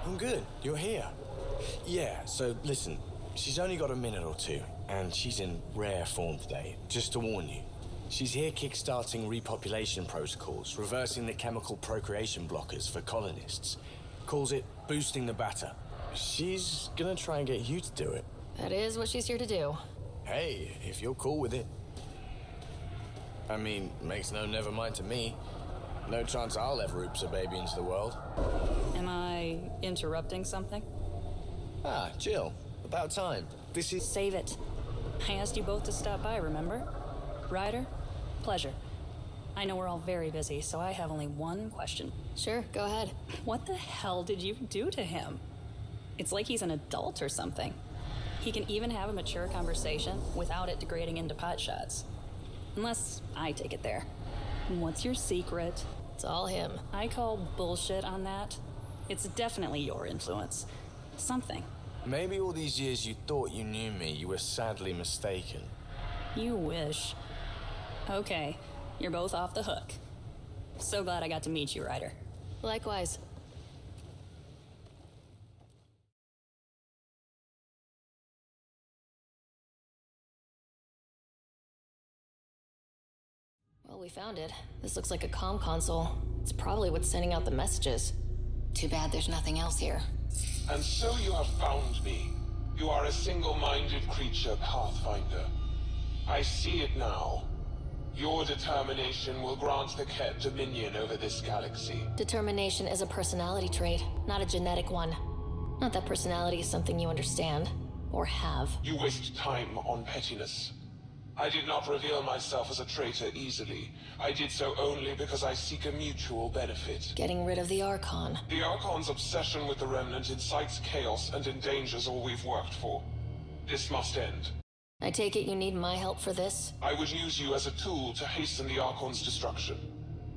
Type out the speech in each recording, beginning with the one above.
I'm good. You're here. Yeah, so listen, she's only got a minute or two, and she's in rare form today, just to warn you. She's here kickstarting repopulation protocols, reversing the chemical procreation blockers for colonists. Calls it boosting the batter. She's gonna try and get you to do it. That is what she's here to do. Hey, if you're cool with it. I mean, makes no never mind to me. No chance I'll ever oops a baby into the world. Am I interrupting something? Ah, Jill. About time. This is... Save it. I asked you both to stop by, remember? Ryder, pleasure. I know we're all very busy, so I have only one question. Sure, go ahead. What the hell did you do to him? It's like he's an adult or something. He can even have a mature conversation without it degrading into pot shots. Unless I take it there. What's your secret? It's all him. I call bullshit on that. It's definitely your influence. Something. Maybe all these years you thought you knew me, you were sadly mistaken. You wish. Okay, you're both off the hook. So glad I got to meet you, Ryder. Likewise. Well, we found it. This looks like a comm console. It's probably what's sending out the messages. Too bad there's nothing else here. And so you have found me. You are a single-minded creature, Pathfinder. I see it now. Your determination will grant the Ket dominion over this galaxy. Determination is a personality trait, not a genetic one. Not that personality is something you understand, or have. You waste time on pettiness. I did not reveal myself as a traitor easily. I did so only because I seek a mutual benefit. Getting rid of the Archon. The Archon's obsession with the Remnant incites chaos and endangers all we've worked for. This must end. I take it you need my help for this? I would use you as a tool to hasten the Archon's destruction.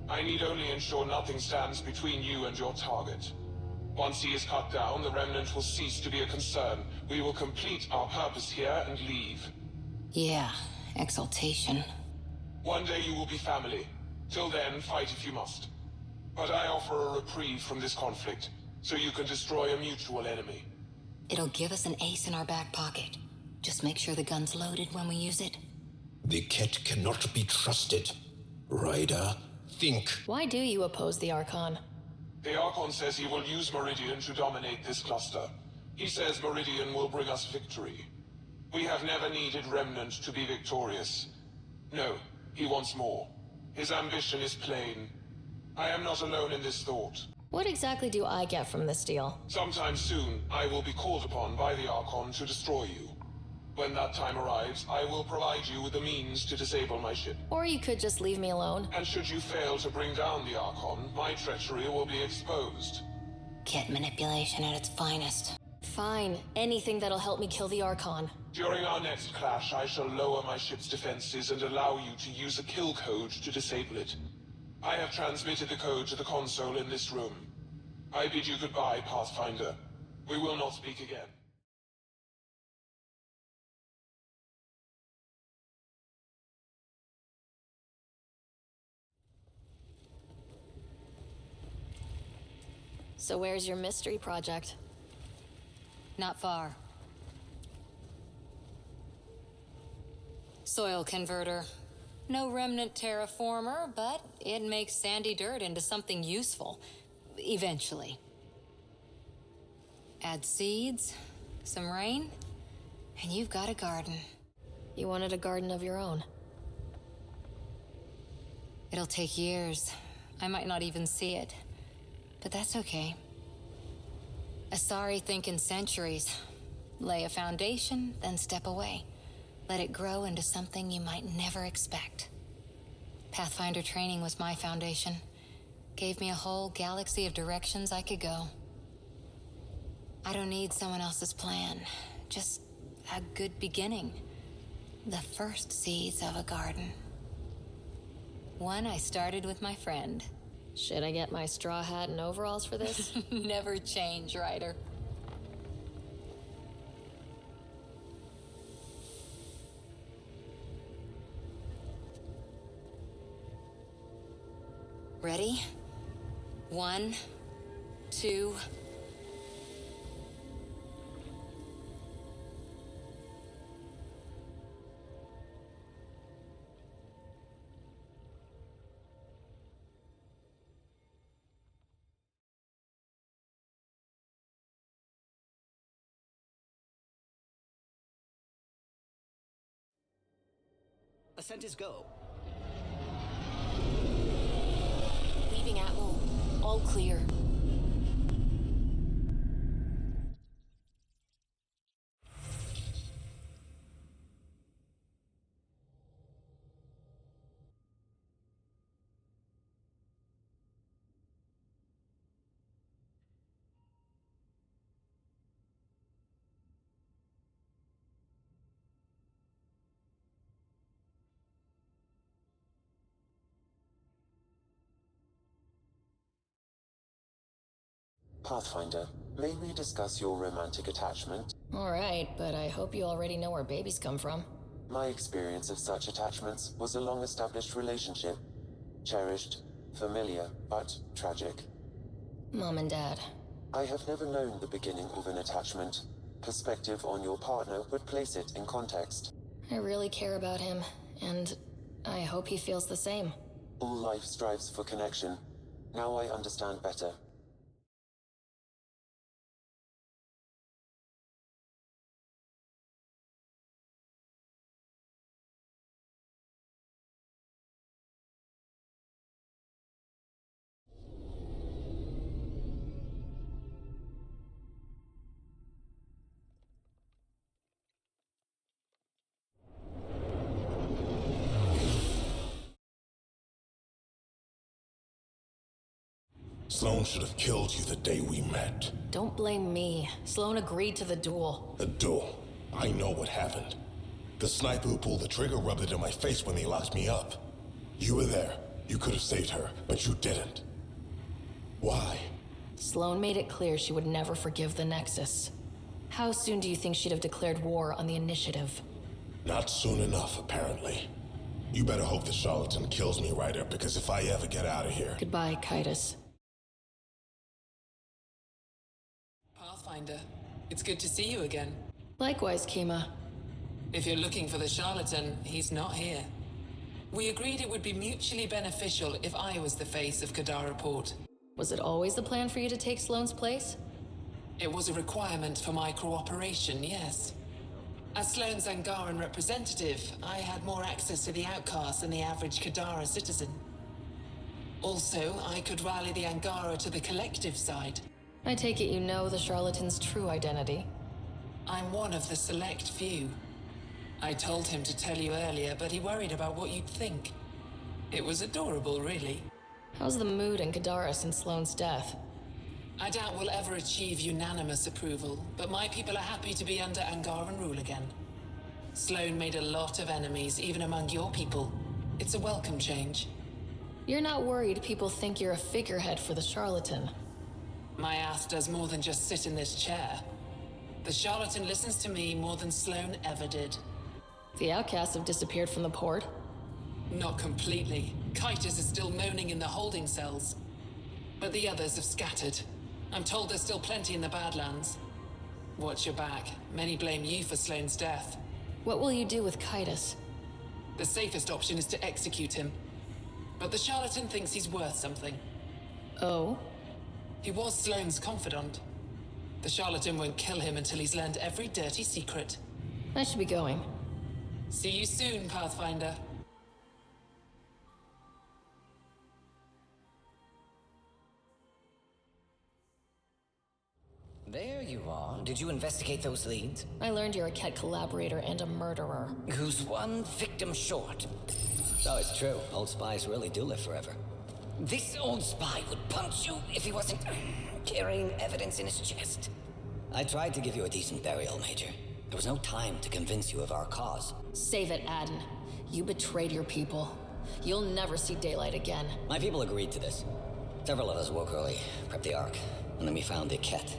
I need only ensure nothing stands between you and your target. Once he is cut down, the Remnant will cease to be a concern. We will complete our purpose here and leave. Yeah, exaltation. One day you will be family. Till then, fight if you must. But I offer a reprieve from this conflict, so you can destroy a mutual enemy. It'll give us an ace in our back pocket. Just make sure the gun's loaded when we use it. The Ket cannot be trusted. Ryder, think. Why do you oppose the Archon? The Archon says he will use Meridian to dominate this cluster. He says Meridian will bring us victory. We have never needed Remnant to be victorious. No, he wants more. His ambition is plain. I am not alone in this thought. What exactly do I get from this deal? Sometime soon, I will be called upon by the Archon to destroy you. When that time arrives, I will provide you with the means to disable my ship. Or you could just leave me alone. And should you fail to bring down the Archon, my treachery will be exposed. Ket manipulation at its finest. Fine. Anything that'll help me kill the Archon. During our next clash, I shall lower my ship's defenses and allow you to use a kill code to disable it. I have transmitted the code to the console in this room. I bid you goodbye, Pathfinder. We will not speak again. So where's your mystery project? Not far. Soil converter. No remnant terraformer, but it makes sandy dirt into something useful. Eventually. Add seeds, some rain, and you've got a garden. You wanted a garden of your own. It'll take years. I might not even see it. But that's okay. Asari think in centuries. Lay a foundation, then step away. Let it grow into something you might never expect. Pathfinder training was my foundation. Gave me a whole galaxy of directions I could go. I don't need someone else's plan. Just a good beginning. The first seeds of a garden. One I started with my friend. Should I get my straw hat and overalls for this? Never change, Ryder. Ready? 1, 2, Ascent is go. Leaving Atmo. All clear. Pathfinder, may we discuss your romantic attachment? All right, but I hope you already know where babies come from. My experience of such attachments was a long-established relationship. Cherished, familiar, but tragic. Mom and Dad. I have never known the beginning of an attachment. Perspective on your partner would place it in context. I really care about him, and I hope he feels the same. All life strives for connection. Now I understand better. Sloan should have killed you the day we met. Don't blame me. Sloan agreed to the duel. A duel. I know what happened. The sniper who pulled the trigger rubbed it in my face when they locked me up. You were there. You could have saved her, but you didn't. Why? Sloan made it clear she would never forgive the Nexus. How soon do you think she'd have declared war on the Initiative? Not soon enough, apparently. You better hope the charlatan kills me, Ryder, because if I ever get out of here... Goodbye, Kitus. Pathfinder, it's good to see you again. Likewise, Kima. If you're looking for the charlatan, he's not here. We agreed it would be mutually beneficial if I was the face of Kadara Port. Was it always the plan for you to take Sloan's place? It was a requirement for my cooperation, yes. As Sloane's Angaran representative, I had more access to the outcasts than the average Kadara citizen. Also, I could rally the Angara to the collective side. I take it you know the charlatan's true identity. I'm one of the select few. I told him to tell you earlier, but he worried about what you'd think. It was adorable, really. How's the mood in Kadara since Sloan's death? I doubt we'll ever achieve unanimous approval, but my people are happy to be under Angaran rule again. Sloane made a lot of enemies, even among your people. It's a welcome change. You're not worried people think you're a figurehead for the charlatan? My ass does more than just sit in this chair. The charlatan listens to me more than Sloane ever did. The outcasts have disappeared from the port? Not completely. Kitus is still moaning in the holding cells. But the others have scattered. I'm told there's still plenty in the Badlands. Watch your back. Many blame you for Sloane's death. What will you do with Kitus? The safest option is to execute him. But the charlatan thinks he's worth something. Oh? He was Sloane's confidant. The charlatan won't kill him until he's learned every dirty secret. I should be going. See you soon, Pathfinder. There you are. Did you investigate those leads? I learned you're a Ket collaborator and a murderer. Who's one victim short? Oh, it's true. Old spies really do live forever. This old spy would punch you if he wasn't carrying evidence in his chest. I tried to give you a decent burial, Major. There was no time to convince you of our cause. Save it, Aden. You betrayed your people. You'll never see daylight again. My people agreed to this. Several of us woke early, prepped the Ark, and then we found the Ket,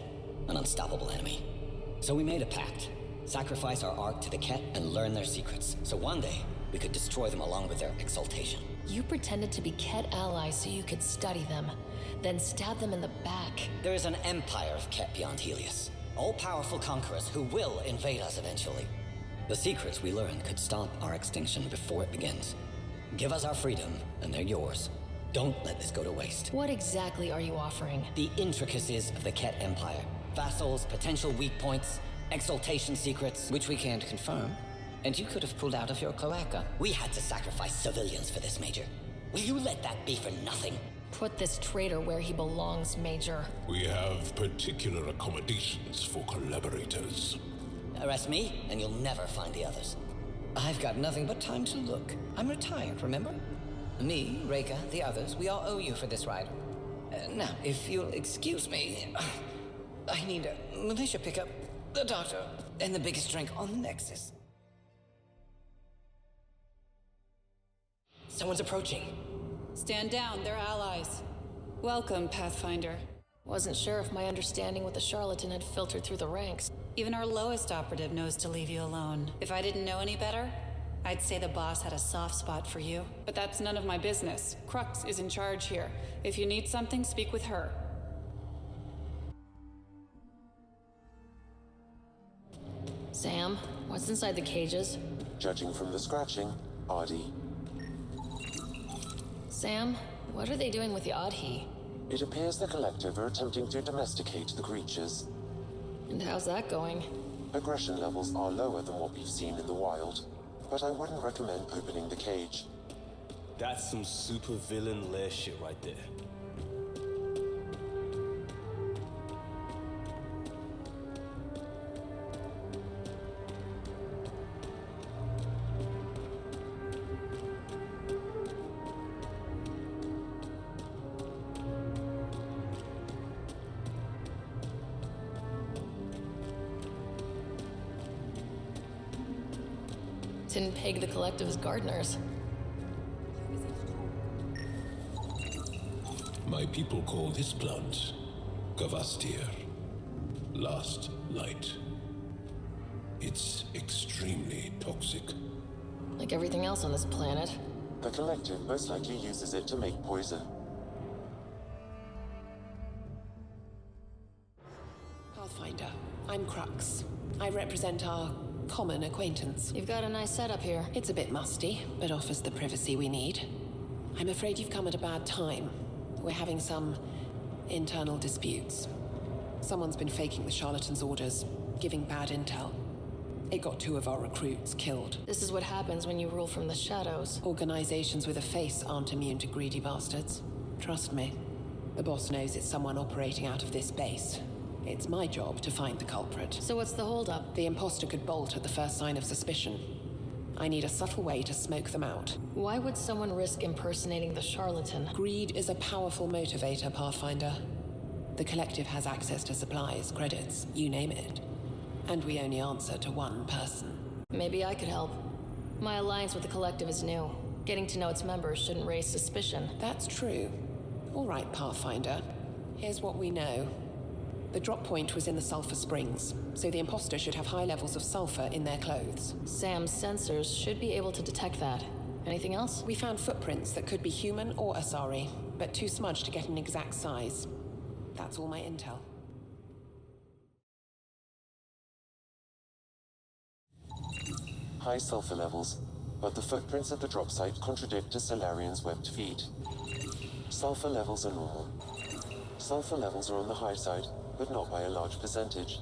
an unstoppable enemy. So we made a pact. Sacrifice our Ark to the Ket and learn their secrets, so one day we could destroy them along with their exaltation. You pretended to be Ket allies so you could study them, then stab them in the back. There is an empire of Ket beyond Helios. All-powerful conquerors who will invade us eventually. The secrets we learn could stop our extinction before it begins. Give us our freedom, and they're yours. Don't let this go to waste. What exactly are you offering? The intricacies of the Ket Empire. Vassals, potential weak points, exaltation secrets, which we can't confirm. And you could have pulled out of your cloaca. We had to sacrifice civilians for this, Major. Will you let that be for nothing? Put this traitor where he belongs, Major. We have particular accommodations for collaborators. Arrest me, and you'll never find the others. I've got nothing but time to look. I'm retired, remember? Me, Reika, the others, we all owe you for this ride. Now, if you'll excuse me, I need a militia pickup, the doctor, and the biggest drink on the Nexus. Someone's approaching. Stand down, they're allies. Welcome, Pathfinder. Wasn't sure if my understanding with the charlatan had filtered through the ranks. Even our lowest operative knows to leave you alone. If I didn't know any better, I'd say the boss had a soft spot for you. But that's none of my business. Crux is in charge here. If you need something, speak with her. Sam, what's inside the cages? Judging from the scratching, Artie. Sam, what are they doing with the Adhi? It appears the Collective are attempting to domesticate the creatures. And how's that going? Aggression levels are lower than what we've seen in the wild, but I wouldn't recommend opening the cage. That's some super villain lair shit right there. Didn't peg the Collective as gardeners. My people call this plant Gavastir, last light. It's extremely toxic. Like everything else on this planet. The Collective most likely uses it to make poison. Pathfinder, I'm Crux. I represent our common acquaintance. You've got a nice setup here. It's a bit musty, but offers the privacy we need. I'm afraid you've come at a bad time. We're having some internal disputes. Someone's been faking the charlatan's orders, giving bad intel. It got 2 of our recruits killed. This is what happens when you rule from the shadows. Organizations with a face aren't immune to greedy bastards. Trust me. The boss knows it's someone operating out of this base. It's my job to find the culprit. So what's the holdup? The imposter could bolt at the first sign of suspicion. I need a subtle way to smoke them out. Why would someone risk impersonating the charlatan? Greed is a powerful motivator, Pathfinder. The Collective has access to supplies, credits, you name it. And we only answer to one person. Maybe I could help. My alliance with the Collective is new. Getting to know its members shouldn't raise suspicion. That's true. All right, Pathfinder. Here's what we know. The drop point was in the sulfur springs, so the imposter should have high levels of sulfur in their clothes. Sam's sensors should be able to detect that. Anything else? We found footprints that could be human or Asari, but too smudged to get an exact size. That's all my intel. High sulfur levels, but the footprints at the drop site contradict to Solarian's webbed feet. Sulfur levels are normal. Sulfur levels are on the high side, but not by a large percentage.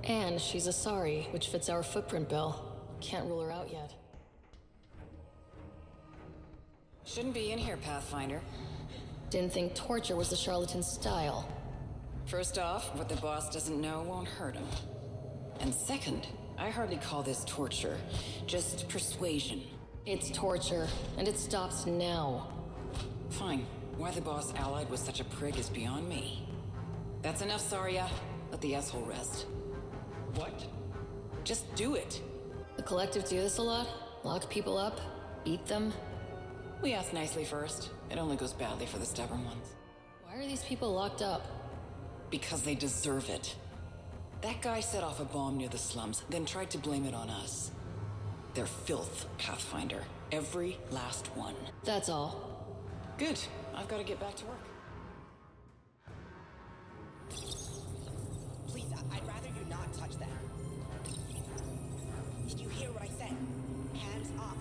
And she's Asari, which fits our footprint bill. Can't rule her out yet. Shouldn't be in here, Pathfinder. Didn't think torture was the charlatan's style. First off, what the boss doesn't know won't hurt him. And second, I hardly call this torture, just persuasion. It's torture, and it stops now. Fine. Why the boss allied with such a prig is beyond me. That's enough, Saria. Let the asshole rest. What? Just do it. The Collective do this a lot? Lock people up? Beat them? We ask nicely first. It only goes badly for the stubborn ones. Why are these people locked up? Because they deserve it. That guy set off a bomb near the slums, then tried to blame it on us. They're filth, Pathfinder. Every last one. That's all. Good. I've got to get back to work. Please, I'd rather you not touch that. Did you hear what I said? Hands off.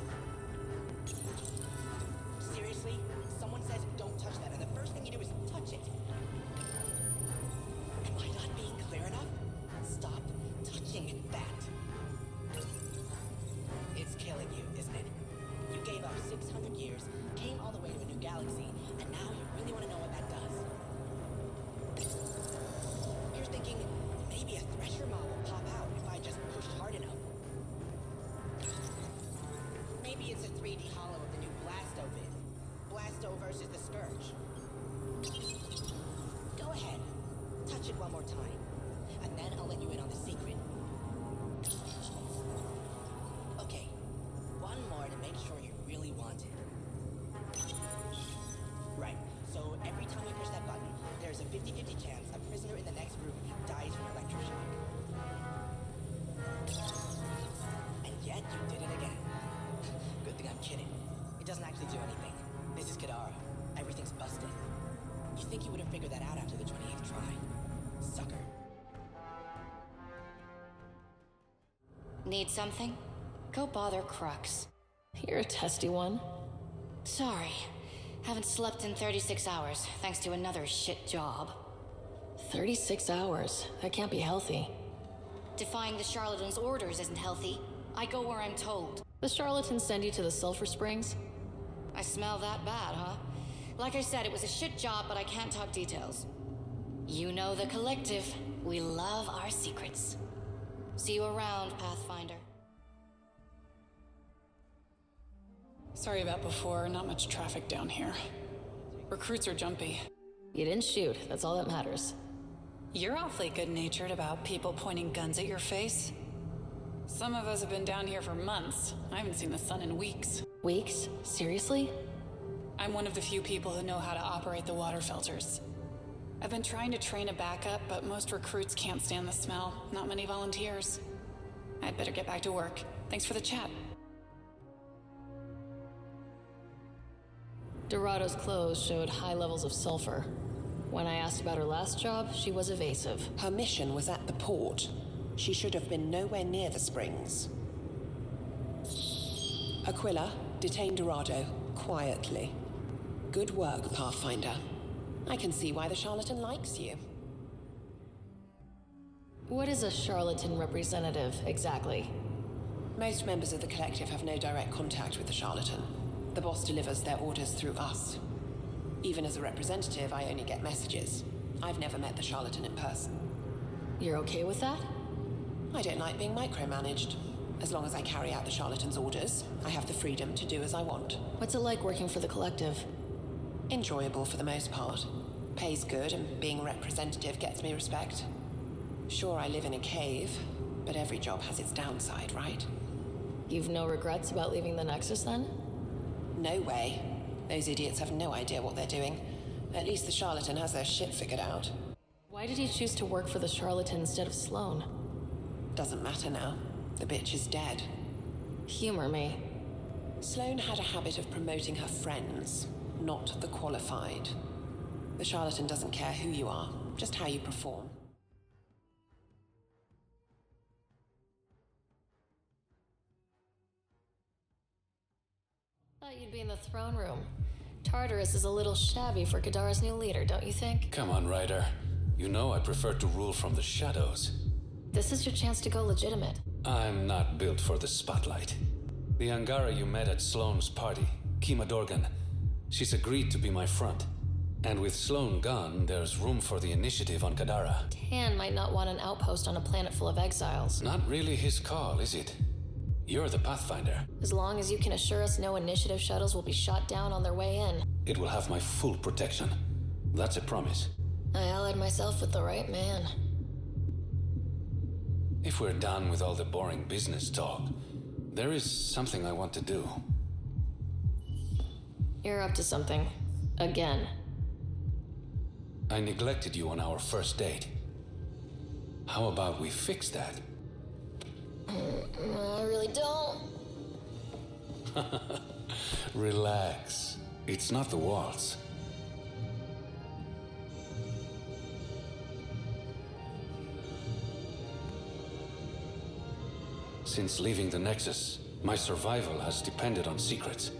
Seriously? Someone says don't touch that, and the first thing you do is touch it. Am I not being clear enough? Stop touching that. Need something? Go bother Crux. You're a testy one. Sorry. Haven't slept in 36 hours, thanks to another shit job. 36 hours? That can't be healthy. Defying the charlatan's orders isn't healthy. I go where I'm told. The charlatans send you to the Sulphur Springs? I smell that bad, huh? Like I said, it was a shit job, but I can't talk details. You know the collective. We love our secrets. See you around, Pathfinder. Sorry about before, not much traffic down here. Recruits are jumpy. You didn't shoot, that's all that matters. You're awfully good-natured about people pointing guns at your face. Some of us have been down here for months. I haven't seen the sun in weeks. Weeks? Seriously? I'm one of the few people who know how to operate the water filters. I've been trying to train a backup, but most recruits can't stand the smell. Not many volunteers. I'd better get back to work. Thanks for the chat. Dorado's clothes showed high levels of sulfur. When I asked about her last job, she was evasive. Her mission was at the port. She should have been nowhere near the springs. Aquila, detain Dorado, quietly. Good work, Pathfinder. I can see why the charlatan likes you. What is a charlatan representative, exactly? Most members of the collective have no direct contact with the charlatan. The boss delivers their orders through us. Even as a representative, I only get messages. I've never met the charlatan in person. You're okay with that? I don't like being micromanaged. As long as I carry out the charlatan's orders, I have the freedom to do as I want. What's it like working for the collective? Enjoyable for the most part. Pays good, and being a representative gets me respect. Sure, I live in a cave, but every job has its downside, right? You've no regrets about leaving the Nexus, then? No way. Those idiots have no idea what they're doing. At least the charlatan has their shit figured out. Why did you choose to work for the charlatan instead of Sloane? Doesn't matter now. The bitch is dead. Humor me. Sloane had a habit of promoting her friends, not the qualified. The charlatan doesn't care who you are, just how you perform. Thought you'd be in the throne room. Tartarus is a little shabby for Kadara's new leader, don't you think? Come on, Ryder. You know I prefer to rule from the shadows. This is your chance to go legitimate. I'm not built for the spotlight. The Angara you met at Sloane's party, Kima Dorgan, she's agreed to be my front. And with Sloane gone, there's room for the initiative on Kadara. Tan might not want an outpost on a planet full of exiles. Not really his call, is it? You're the Pathfinder. As long as you can assure us no initiative shuttles will be shot down on their way in. It will have my full protection. That's a promise. I allied myself with the right man. If we're done with all the boring business talk, there is something I want to do. You're up to something. Again. I neglected you on our first date. How about we fix that? I really don't. Relax. It's not the waltz. Since leaving the Nexus, my survival has depended on secrets.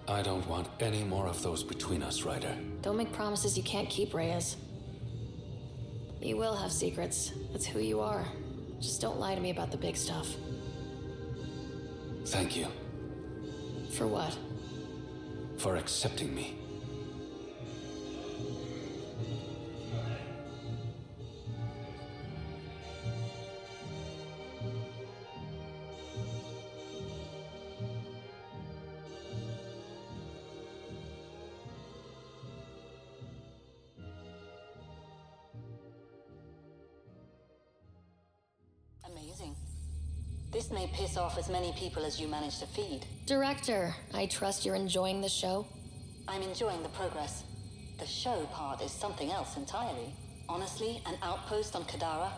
I don't want any more of those between us, Ryder. Don't make promises you can't keep, Reyes. You will have secrets. That's who you are. Just don't lie to me about the big stuff. Thank you. For what? For accepting me. Amazing. This may piss off as many people as you manage to feed. Director, I trust you're enjoying the show? I'm enjoying the progress. The show part is something else entirely. Honestly, an outpost on Kadara,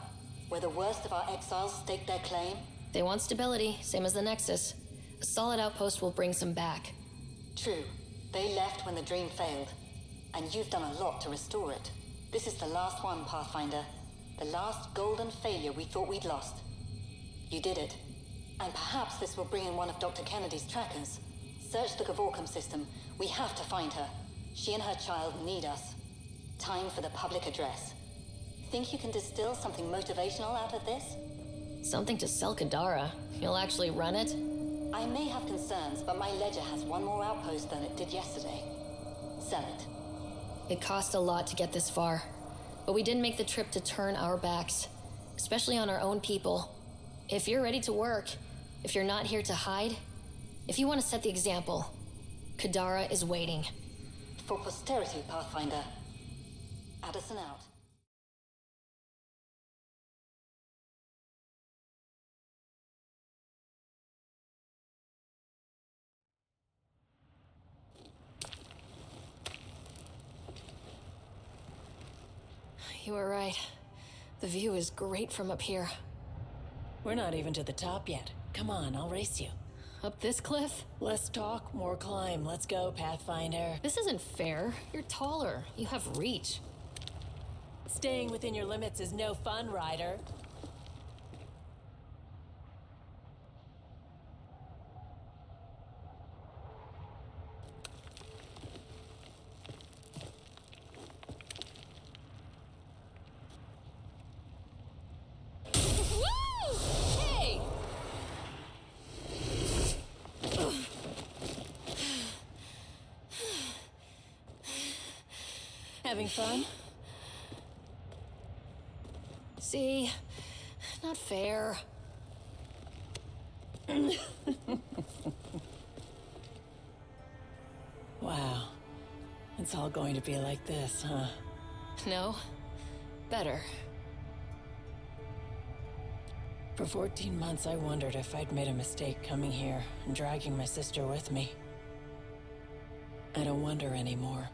where the worst of our exiles stake their claim. They want stability, same as the Nexus. A solid outpost will bring some back. True. They left when the dream failed. And you've done a lot to restore it. This is the last one, Pathfinder. The last golden failure we thought we'd lost. You did it. And perhaps this will bring in one of Dr. Kennedy's trackers. Search the Gavorcom system. We have to find her. She and her child need us. Time for the public address. Think you can distill something motivational out of this? Something to sell Kadara. You'll actually run it? I may have concerns, but my ledger has one more outpost than it did yesterday. Sell it. It cost a lot to get this far, but we didn't make the trip to turn our backs, especially on our own people. If you're ready to work, if you're not here to hide, if you want to set the example, Kadara is waiting. For posterity, Pathfinder. Addison out. You were right. The view is great from up here. We're not even to the top yet. Come on, I'll race you. Up this cliff? Less talk, more climb. Let's go, Pathfinder. This isn't fair. You're taller. You have reach. Staying within your limits is no fun, Ryder. Having fun? See? Not fair. Wow. It's all going to be like this, huh? No. Better. For 14 months, I wondered if I'd made a mistake coming here and dragging my sister with me. I don't wonder anymore.